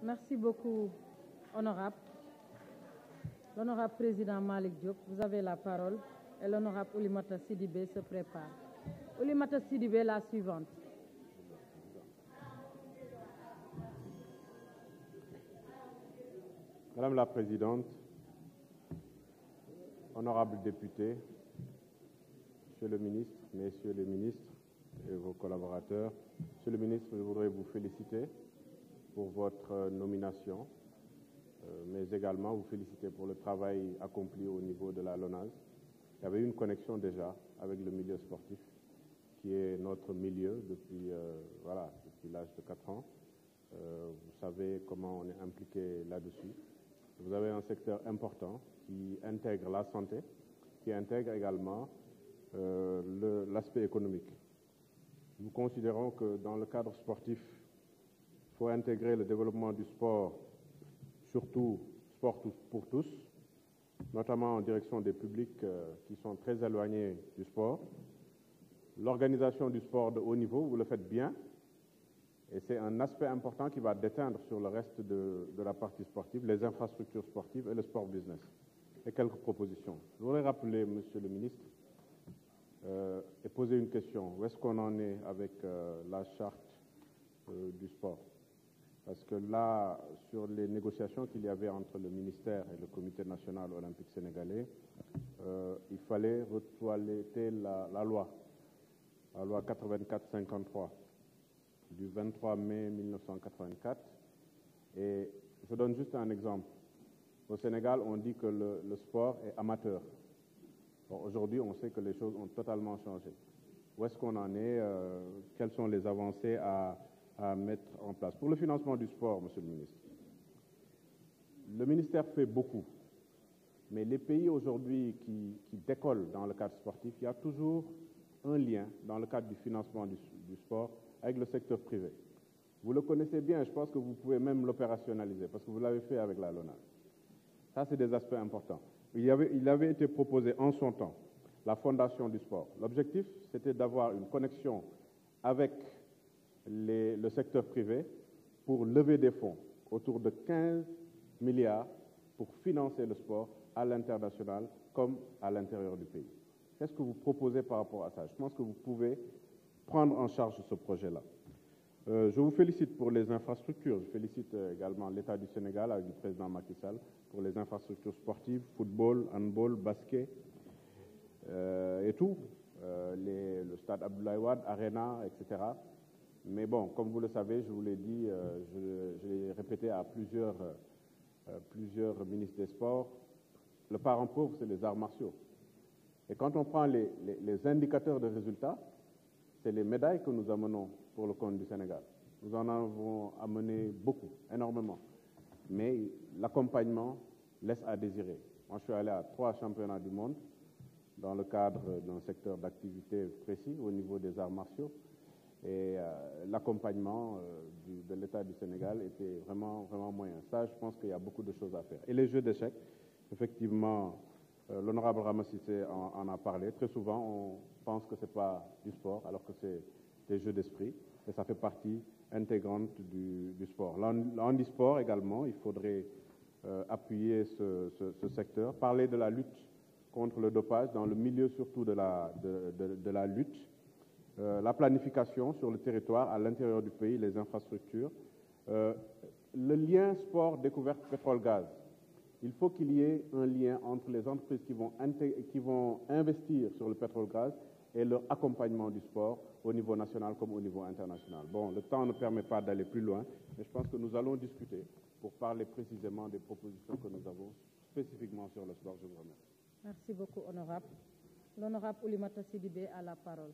Merci beaucoup, honorable. L'honorable président Malick Diop, vous avez la parole et l'honorable Oulimata Sidibé se prépare. Oulimata Sidibé, la suivante. Madame la Présidente, honorables députés, Monsieur le ministre, Messieurs les ministres et vos collaborateurs, Monsieur le ministre, je voudrais vous féliciter pour votre nomination, mais également vous féliciter pour le travail accompli au niveau de la LONASE. Il y avait une connexion déjà avec le milieu sportif, qui est notre milieu depuis l'âge de 4 ans. Vous savez comment on est impliqué là-dessus. Vous avez un secteur important qui intègre la santé, qui intègre également l'aspect économique. Nous considérons que dans le cadre sportif, il faut intégrer le développement du sport, surtout sport pour tous, notamment en direction des publics qui sont très éloignés du sport. L'organisation du sport de haut niveau, vous le faites bien, et c'est un aspect important qui va déteindre sur le reste de la partie sportive, les infrastructures sportives et le sport business. Et quelques propositions. Je voudrais rappeler, Monsieur le ministre, et poser une question. Où est-ce qu'on en est avec la charte du sport? Parce que là, sur les négociations qu'il y avait entre le ministère et le Comité national olympique sénégalais, il fallait retoiletter la loi 84-53 du 23 mai 1984. Et je donne juste un exemple. Au Sénégal, on dit que le sport est amateur. Bon, aujourd'hui, on sait que les choses ont totalement changé. Où est-ce qu'on en est? Quelles sont les avancées à mettre en place? Pour le financement du sport, Monsieur le ministre, le ministère fait beaucoup. Mais les pays aujourd'hui qui décollent dans le cadre sportif, il y a toujours un lien dans le cadre du financement du sport avec le secteur privé. Vous le connaissez bien, je pense que vous pouvez même l'opérationnaliser parce que vous l'avez fait avec la LONASE. Ça, c'est des aspects importants. Il avait été proposé en son temps la fondation du sport. L'objectif, c'était d'avoir une connexion avec le secteur privé pour lever des fonds autour de 15 milliards pour financer le sport à l'international comme à l'intérieur du pays. Qu'est-ce que vous proposez par rapport à ça? Je pense que vous pouvez prendre en charge ce projet-là. Je vous félicite pour les infrastructures. Je félicite également l'État du Sénégal avec le président Macky Sall pour les infrastructures sportives, football, handball, basket et tout. Le stade Abdoulaye Wade, Arena, etc. Mais bon, comme vous le savez, je vous l'ai dit, je l'ai répété à plusieurs ministres des Sports, le parent pauvre, c'est les arts martiaux. Et quand on prend les indicateurs de résultats, c'est les médailles que nous amenons pour le compte du Sénégal. Nous en avons amené beaucoup, énormément. Mais l'accompagnement laisse à désirer. Moi, je suis allé à 3 championnats du monde dans le cadre d'un secteur d'activité précis au niveau des arts martiaux. Et l'accompagnement de l'État du Sénégal était vraiment, vraiment moyen. Ça, je pense qu'il y a beaucoup de choses à faire. Et les jeux d'échecs, effectivement, l'honorable Ramassissé en a parlé. Très souvent, on pense que ce n'est pas du sport, alors que c'est des jeux d'esprit. Et ça fait partie intégrante du sport. L'handisport également, il faudrait appuyer ce secteur. Parler de la lutte contre le dopage dans le milieu surtout de la lutte. La planification sur le territoire, à l'intérieur du pays, les infrastructures. Le lien sport, découverte, pétrole, gaz. Il faut qu'il y ait un lien entre les entreprises qui vont investir sur le pétrole-gaz et leur accompagnement du sport au niveau national comme au niveau international. Bon, le temps ne permet pas d'aller plus loin, mais je pense que nous allons discuter pour parler précisément des propositions que nous avons spécifiquement sur le sport. Je vous remercie. Merci beaucoup, honorable. L'honorable Oulimata Sidibé a la parole.